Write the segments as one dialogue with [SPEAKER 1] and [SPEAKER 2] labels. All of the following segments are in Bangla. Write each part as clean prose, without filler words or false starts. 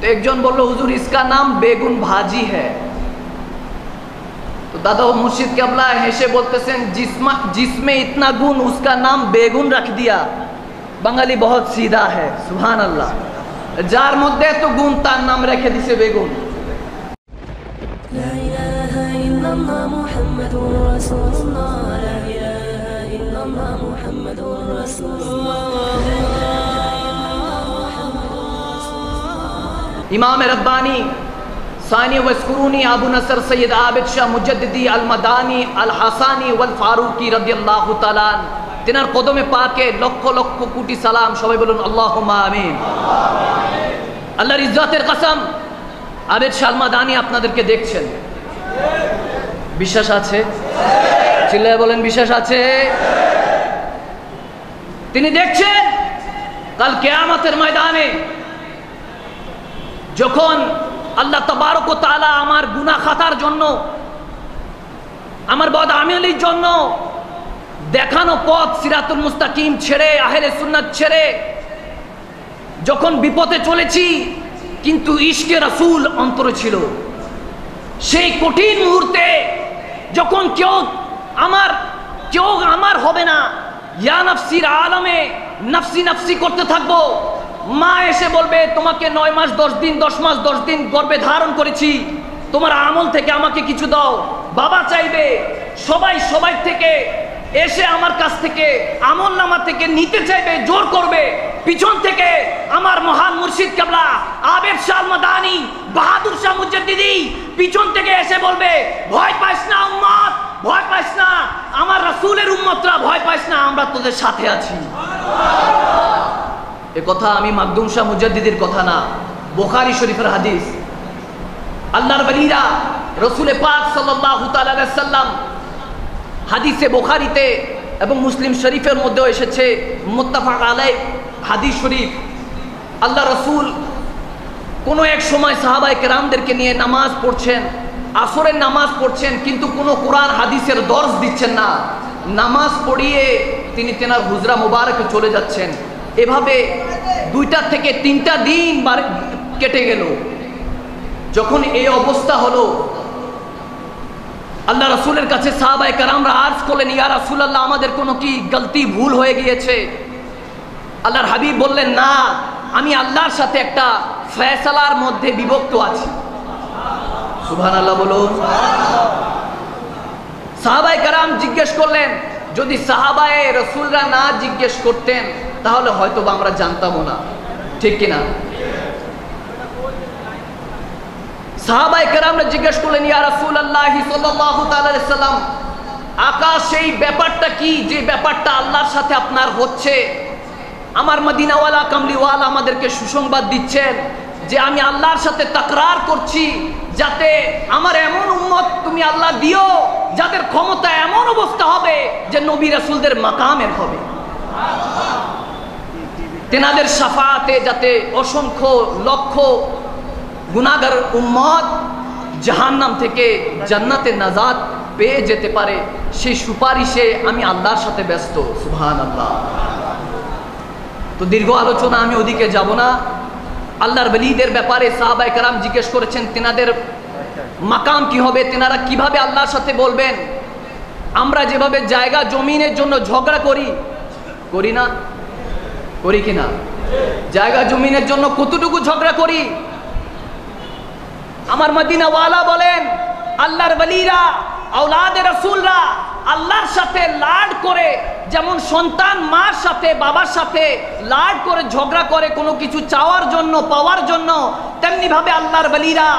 [SPEAKER 1] तो एक जन बोलो हुजूर इसका नाम बेगुन भाजी है। तो दादा मुर्शिद केबला हेसे बोलतेছেন जिसमें इतना गुण उसका नाम बेगुन रख दिया। बंगाली बहुत सीधा है, सुभान अल्लाह। जार मध्य तो गुण तार नाम रेखे दिसे बेगुन। ला इलाहा इल्लल्लाह मुहम्मदुर रासूलुल्लाह, ला इलाहा इल्लल्लाह मुहम्मदुर रासूलुल्लाह। इमाम रब्बानी सानी वस्कुरूनी अबू नसर सैयद आबिद शाह मुजद्दिदी अल मदानी अल हसानी वल फारूकी रदियल्लाहु ताआला तिनार कदमे पाके लक्ष लक्ष कोटी सालाम। सबाई बोलुन अल्लाहुम्मा आमीन। আল্লাহর ইজ্জতের কসম, আবেদ শাহ মাদানী আপনাদেরকে দেখছেন। বিশ্বাস আছে? চিল্লায় বলেন বিশ্বাস আছে? তিনি দেখছেন কাল কিয়ামতের ময়দানে যখন আল্লাহ তাবারক ও তাআলা আমার গুনাহ খাতার জন্য, আমার বদআমলির জন্য দেখানো পথ সিরাতুল মুস্তাকিম ছেড়ে, আহলে সুন্নাত ছেড়ে যখন বিপদে চলেছি কিন্তু ইশকে রাসূল অন্তরে ছিল, সেই কঠিন মুহূর্তে যখন কেউ আমার হবে না, ইয়া নাফসির আলমে নফসি নফসি করতে থাকবো। মা এসে বলবে তোমাকে 9 মাস 10 দিন 10 মাস 10 দিন গর্ভে ধারণ করেছি, তোমার আমল থেকে আমাকে কিছু দাও। বাবা চাইবে, সবাই থেকে এসে আমার কাছ থেকে আমল নামা থেকে নিতে চাইবে, জোর করবে। পিছন থেকে আমার মহান মুর্শিদ কেবলা আবেদ শাহ মাদানী বাহাদুর শাহ মুজাদ্দিদি পিছন থেকে এসে বলবে ভয় পাইস না উম্মত, ভয় পাইস না, আমার রাসূলের উম্মতরা ভয় পাইস না, আমরা তোদের সাথে আছি। এ কথা আমি মাকদুম শাহ মুজাদ্দিদির কথা না, বুখারী শরীফের হাদিস। আল্লাহর ওলিরা রাসূল পাক সাল্লাল্লাহু তাআলা আলাইহি সাল্লাম হাদিসে বুখারীতে এবং মুসলিম শরীফের মধ্যেও এসেছে, মুত্তাফাক আলাইহ হাদিস শরীফ। আল্লাহ রাসূল কোনো এক সময় সাহাবায়ে কেরামদেরকে নিয়ে নামাজ পড়ছেন, আসরের নামাজ পড়ছেন, কিন্তু কোনো কোরআন হাদিসের দর্স দিচ্ছেন না। নামাজ পড়িয়ে তিনি তেনার হুজরা মুবারকে চলে যাচ্ছেন। এভাবে 2টা থেকে 3টা দিন কেটে গেল। যখন এই অবস্থা হলো, আল্লাহ রাসূলের কাছে সাহাবায়ে কেরামরা আরজ করলেন, ইয়া রাসূলুল্লাহ আমাদের কোনো কি গলতি ভুল হয়ে গিয়েছে? আল্লাহর হাবিব বললেন, না, আমি আল্লাহর সাথে একটা ফয়সালার মধ্যে বিভক্ত আছি। সুবহানাল্লাহ বলুন। সাহাবায়ে কেরাম জিজ্ঞেস করলেন, যদি সাহাবায়ে রাসূলরা না জিজ্ঞেস করতেন তাহলে হয়তো আমরা জানতামও না, ঠিক কিনা? সাহাবায়ে কেরামরা জিজ্ঞেস করলেন, ইয়া রাসূলুল্লাহ সাল্লাল্লাহু তাআলা আলাইহি সাল্লাম, আকাশ সেই ব্যাপারটা কি যে ব্যাপারটা আল্লাহর সাথে আপনার হচ্ছে? আমার মদিনাওয়ালা কামলিওয়ালা আমাদেরকে সুসংবাদ দিচ্ছেন যে আমি আল্লাহর সাথে তাকরার করছি, যাতে আমার এমন উম্মত তুমি আল্লাহ দিও যাদের ক্ষমতা এমন অবস্থা হবে যে নবী রাসূলদের মাকামের হবে, তেনাদের শাফাআতে যাতে অসংখ্য লক্ষ গুনাহগার উম্মত জাহান্নাম থেকে জান্নাতে নাজাত পেয়ে যেতে পারে, সেই সুপারিশে আমি আল্লাহর সাথে ব্যস্ত। সুবহানাল্লাহ। তো দীর্ঘ আলোচনা আমি ওদিকে যাব না। আল্লাহর ওলিদের ব্যাপারে সাহাবায়ে কেরাম জিজ্ঞেস করেছেন তেনাদের মাকাম কি হবে, তেনারা কিভাবে আল্লাহর সাথে বলবেন। আমরা যেভাবে জায়গা জমিনের জন্য ঝগড়া করি না, করি কিনা? জায়গা জমিনের জন্য কতটুকু ঝগড়া করি। আমার মদিনাওয়ালা বলেন, আল্লাহর ওলিরা আওলাদে রাসূলরা আল্লাহর সাথে লাড করে, যেমন সন্তান মার সাথে বাবার সাথে লাড করে ঝগড়া করে কোনো কিছু চাওয়ার জন্য পাওয়ার জন্য, তেমনি ভাবে আল্লাহর ওলিরা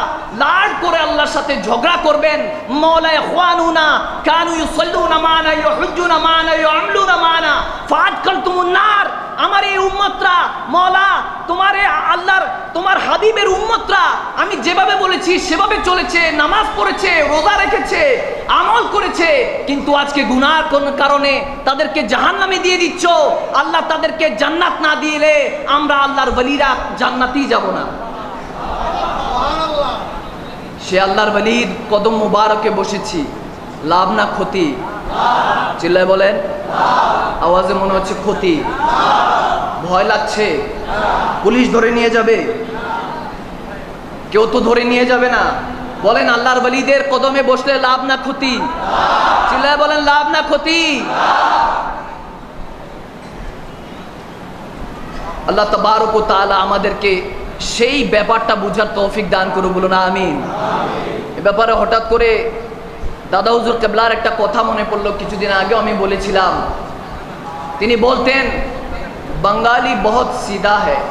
[SPEAKER 1] লাড করে আল্লাহর সাথে ঝগড়া করবেন। মাওলা ইখওয়ানুনা কানু ইউসাল্লুনা মানা ইউহুজ্জুনা মানা ইউআমলুনা মানা ফাআদখালতুমুন নার। আমার এই উম্মতরা মাওলা তোমার হাবিবের উম্মতরা আমি যেভাবে বলেছি সেভাবে চলেছে, নামাজ পড়েছে, রোজা রেখেছে, আমল করেছে, কিন্তু আজকে গুনাহর কোন কারণে তাদেরকে জাহান্নামে দিয়ে দিচ্ছ। আল্লাহ তাদেরকে জান্নাত না দিলে আমরা আল্লাহর ওলিরা জান্নাতেই যাব না। সে আল্লাহর ওলির কদম মুবারকে বসেছি, লাভ না ক্ষতি? চিল্লায় বলেন। আওয়াজে মনে হচ্ছে ক্ষতি। ভয় লাগছে, পুলিশ ধরে নিয়ে যাবে। কেউ তো ধরে নিয়ে যাবে না। বলেন আল্লাহর ওয়ালিদের কদমে বসলে লাভ না ক্ষতি? চিল্লায় বলেন লাভ না ক্ষতি? আল্লাহ তাবারক ওয়া তাআলা আমাদেরকে সেই ব্যাপারটা বুঝার তৌফিক দান করুন, বলুন আমিন। এ ব্যাপারে হঠাৎ করে দাদা হুজুর কেবলার একটা কথা মনে পড়লো, কিছুদিন আগেও আমি বলেছিলাম। তিনি বলতেন বাঙালি বহুত সিধা হ্যায়,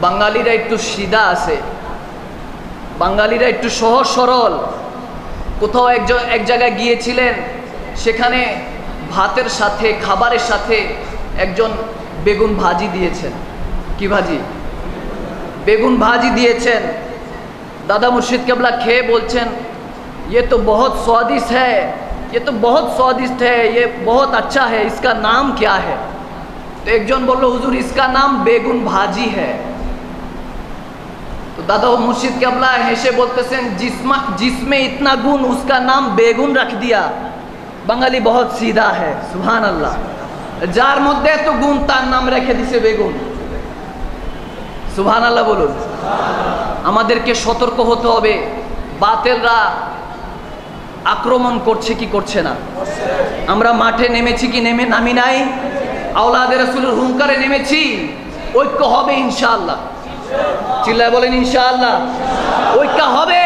[SPEAKER 1] বাঙালিরা একটু সিধা আছে, বাঙালিরা একটু সহজ সরল। কোথাও এক জায়গায় গিয়েছিলেন, সেখানে ভাতের সাথে খাবারের সাথে একজন বেগুন ভাজি দিয়েছেন। কি ভাজি? বেগুন ভাজি দিয়েছেন। দাদা মুর্শিদ কেবলা খেয়ে বলছেন ये तो बहुत स्वादिष्ट है, ये तो बहुत स्वादिष्ट है, ये बहुत अच्छा है, इसका नाम क्या है? तो एक जन बोलो हुजूर इसका नाम बेगुन भाजी है। तो दादा मुर्शिद केबला हेसे बोलते हैं जिसमें इतना गुण उसका नाम बेगुन रख दिया। बंगाली बहुत सीधा है, सुभान अल्लाह। जार मध्य तो गुण तार नाम रेखे दिसे बेगुन। सुभान अल्लाह बोलुन। আমাদেরকে সতর্ক হতে হবে, বাতিলরা আক্রমণ করছে কি করছে না? আমরা মাঠে নেমেছি কি নামি নাই? আওলাদে রাসূলের হুঙ্কারে নেমেছি, ঐক্য হবে ইনশাআল্লাহ। চিল্লায় বলেন ইনশাআল্লাহ। ঐক্য হবে।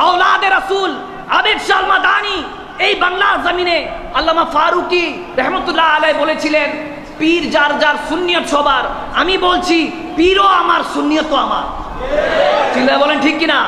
[SPEAKER 1] আওলাদে রাসূল আবেদ শাহ মাদানী এই বাংলার জমিনে আল্লামা ফারুকি রহমতুল্লাহ আলাইহি বলেছিলেন, পীর যার যার সুন্নিয়ত সবার। আমি বলছি পীরও আমার, সুন্নিয়তও আমার। চিল্লায় বলেন ঠিক কিনা?